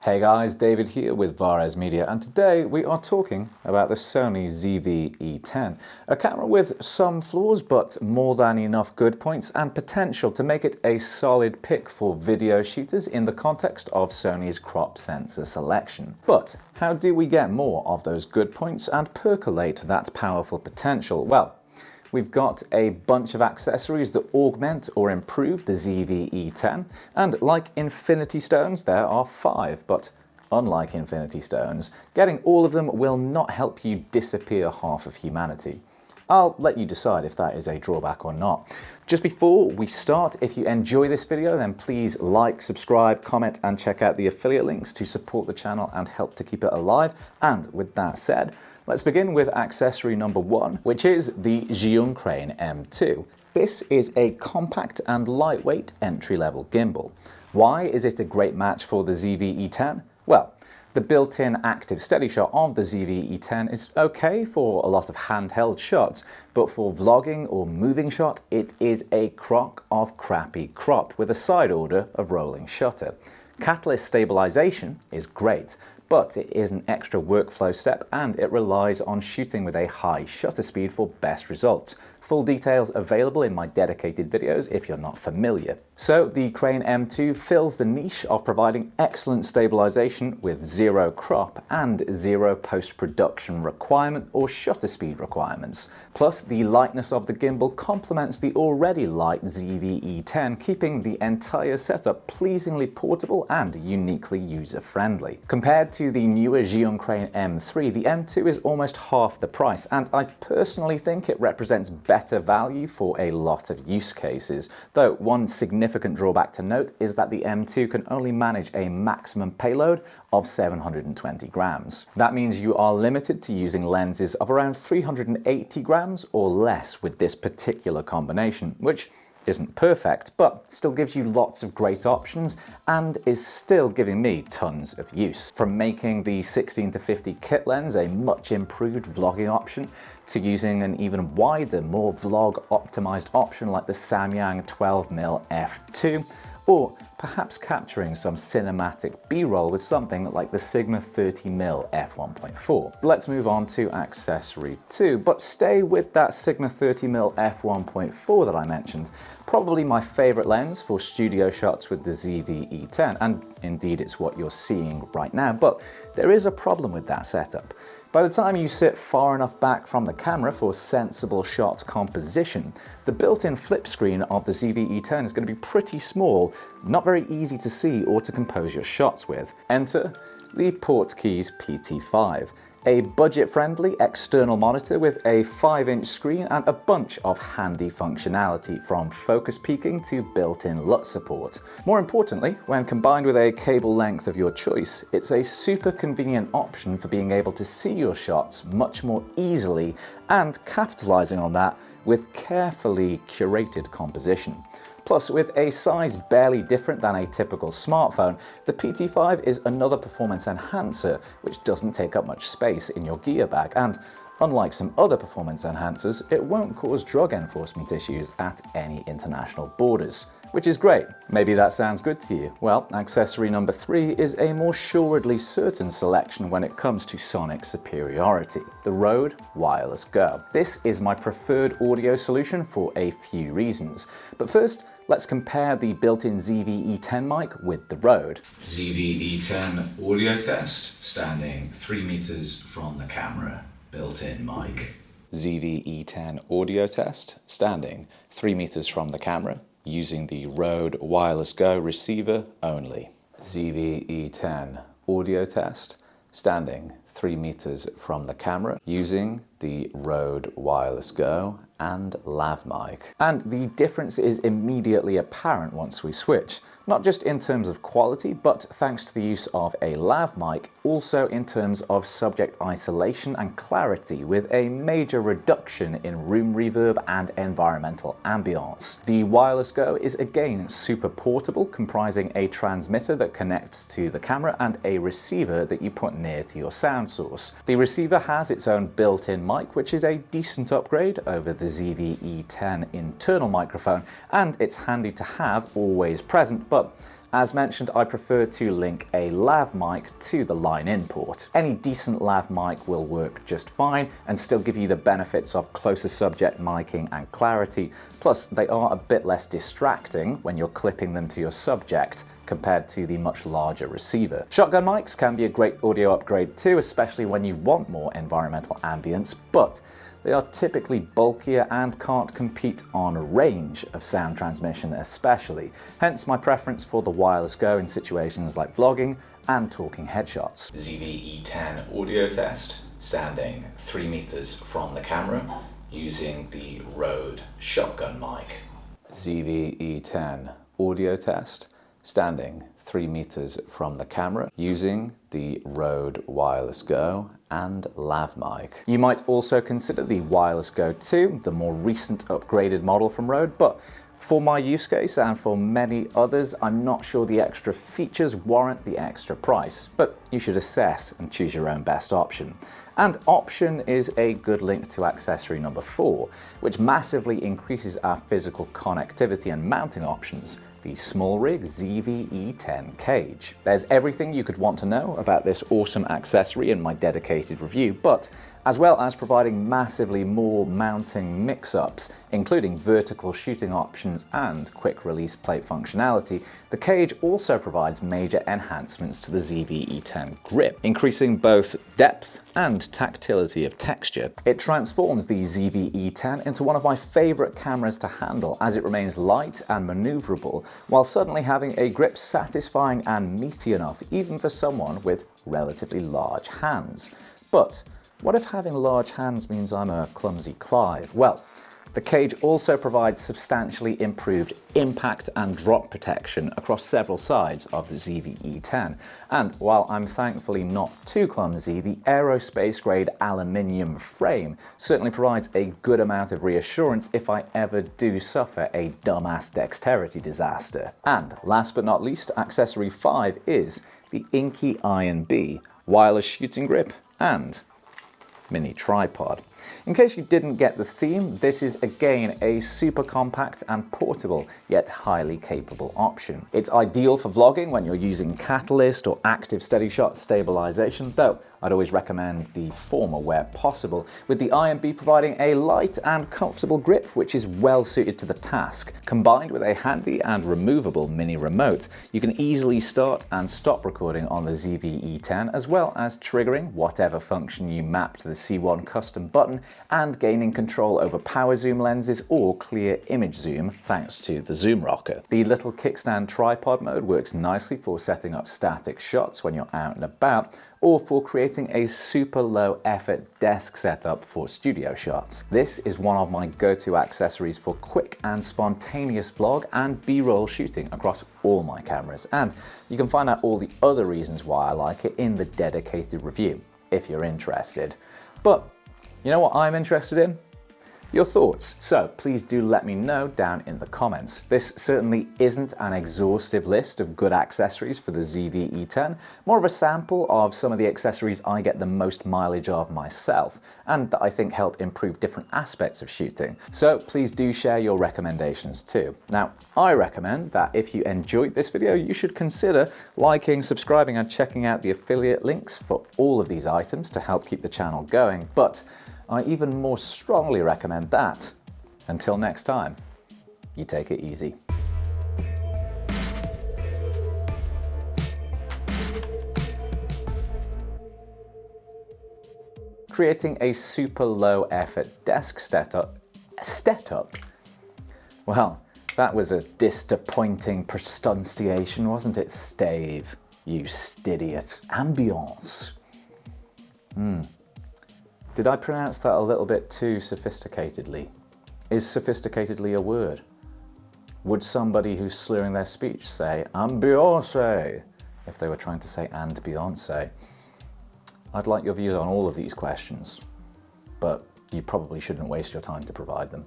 Hey guys, David here with Vares Media, and today we are talking about the Sony ZV-E10, a camera with some flaws but more than enough good points and potential to make it a solid pick for video shooters in the context of Sony's crop sensor selection. But how do we get more of those good points and percolate that powerful potential? Well, we've got a bunch of accessories that augment or improve the ZV-E10, and like Infinity Stones, there are 5, but unlike Infinity Stones, getting all of them will not help you disappear half of humanity. I'll let you decide if that is a drawback or not. Just before we start, if you enjoy this video, then please like, subscribe, comment, and check out the affiliate links to support the channel and help to keep it alive. And with that said, let's begin with accessory number 1, which is the Zhiyun Crane M2. This is a compact and lightweight entry-level gimbal. Why is it a great match for the ZV-E10? Well, the built-in active steady shot of the ZV-E10 is okay for a lot of handheld shots, but for vlogging or moving shot, it is a crock of crappy crop with a side order of rolling shutter. Catalyst stabilization is great, but it is an extra workflow step and it relies on shooting with a high shutter speed for best results. Full details available in my dedicated videos if you're not familiar. So the Crane M2 fills the niche of providing excellent stabilization with zero crop and zero post-production requirement or shutter speed requirements. Plus, the lightness of the gimbal complements the already light ZV-E10, keeping the entire setup pleasingly portable and uniquely user-friendly. Compared to the newer Zhiyun Crane M3, the M2 is almost half the price, and I personally think it represents better value for a lot of use cases. Though one significant drawback to note is that the M2 can only manage a maximum payload of 720 grams. That means you are limited to using lenses of around 380 grams or less with this particular combination, which isn't perfect, but still gives you lots of great options and is still giving me tons of use. From making the 16-50 kit lens a much improved vlogging option, to using an even wider, more vlog optimized option like the Samyang 12mm f2, or perhaps capturing some cinematic B-roll with something like the Sigma 30mm f1.4. Let's move on to accessory 2, but stay with that Sigma 30mm f1.4 that I mentioned. Probably my favorite lens for studio shots with the ZV-E10, and indeed it's what you're seeing right now, but there is a problem with that setup. By the time you sit far enough back from the camera for sensible shot composition, the built-in flip screen of the ZV-E10 is going to be pretty small, not very easy to see or to compose your shots with. Enter the Portkeys PT5, a budget-friendly external monitor with a 5-inch screen and a bunch of handy functionality, from focus peaking to built-in LUT support. More importantly, when combined with a cable length of your choice, it's a super convenient option for being able to see your shots much more easily and capitalizing on that with carefully curated composition. Plus, with a size barely different than a typical smartphone, the PT5 is another performance enhancer which doesn't take up much space in your gear bag, and unlike some other performance enhancers, it won't cause drug enforcement issues at any international borders, which is great. Maybe that sounds good to you. Well, accessory number 3 is a more assuredly certain selection when it comes to sonic superiority: the Rode Wireless Go. This is my preferred audio solution for a few reasons. But first, let's compare the built-in ZV-E10 mic with the Rode. ZV-E10 audio test, standing 3 meters from the camera. Built-in mic. ZV-E10 audio test, standing 3 meters from the camera, using the Rode Wireless Go receiver only. ZV-E10 audio test, standing 3 meters from the camera, using the Rode Wireless Go and lav mic. And the difference is immediately apparent once we switch, not just in terms of quality, but thanks to the use of a lav mic, also in terms of subject isolation and clarity, with a major reduction in room reverb and environmental ambience. The Wireless Go is again super portable, comprising a transmitter that connects to the camera and a receiver that you put near to your sound source. The receiver has its own built-in mic, which is a decent upgrade over the ZV-E10 internal microphone, and it's handy to have always present, but As mentioned, I prefer to link a lav mic to the line-in port. Any decent lav mic will work just fine and still give you the benefits of closer subject miking and clarity, plus they are a bit less distracting when you're clipping them to your subject compared to the much larger receiver. Shotgun mics can be a great audio upgrade too, especially when you want more environmental ambience, but they are typically bulkier and can't compete on range of sound transmission especially, hence my preference for the Wireless Go in situations like vlogging and talking headshots. ZV-E10 audio test, standing 3 meters from the camera using the Rode shotgun mic. ZV-E10 audio test, standing 3 meters from the camera using the Rode Wireless Go and lav mic. You might also consider the Wireless Go 2, the more recent upgraded model from Rode, but for my use case and for many others, I'm not sure the extra features warrant the extra price, but you should assess and choose your own best option. And option is a good link to accessory number 4, which massively increases our physical connectivity and mounting options, the Smallrig ZV-E10 cage. There's everything you could want to know about this awesome accessory in my dedicated review, but as well as providing massively more mounting mix-ups, including vertical shooting options and quick release plate functionality, the cage also provides major enhancements to the ZV-E10 grip, increasing both depth and tactility of texture. It transforms the ZV-E10 into one of my favorite cameras to handle, as it remains light and maneuverable, while suddenly having a grip satisfying and meaty enough even for someone with relatively large hands. But what if having large hands means I'm a clumsy Clive? Well, the cage also provides substantially improved impact and drop protection across several sides of the ZV-E10. And while I'm thankfully not too clumsy, the aerospace-grade aluminium frame certainly provides a good amount of reassurance if I ever do suffer a dumbass dexterity disaster. And last but not least, accessory 5 is the Inkee Iron B wireless shooting grip and mini tripod. In case you didn't get the theme, this is again a super compact and portable yet highly capable option. It's ideal for vlogging when you're using catalyst or active steady shot stabilization, though I'd always recommend the former where possible, with the IMB providing a light and comfortable grip which is well suited to the task. Combined with a handy and removable mini remote, you can easily start and stop recording on the ZV-E10, as well as triggering whatever function you map to the C1 custom button and gaining control over power zoom lenses or clear image zoom thanks to the zoom rocker. The little kickstand tripod mode works nicely for setting up static shots when you're out and about, or for creating a super low effort desk setup for studio shots. This is one of my go-to accessories for quick and spontaneous vlog and B-roll shooting across all my cameras, and you can find out all the other reasons why I like it in the dedicated review, if you're interested. But you know what I'm interested in? Your thoughts. So please do let me know down in the comments. This certainly isn't an exhaustive list of good accessories for the ZV-E10, more of a sample of some of the accessories I get the most mileage of myself, and that I think help improve different aspects of shooting. So please do share your recommendations too. Now, I recommend that if you enjoyed this video, you should consider liking, subscribing, and checking out the affiliate links for all of these items to help keep the channel going. But I even more strongly recommend that, until next time, you take it easy. Creating a super low effort desk setup? Well, that was a disappointing pronunciation, wasn't it, Stave? You stidiot. Ambiance. Did I pronounce that a little bit too sophisticatedly? Is sophisticatedly a word? Would somebody who's slurring their speech say ambiance if they were trying to say and Beyonce? I'd like your views on all of these questions, but you probably shouldn't waste your time to provide them.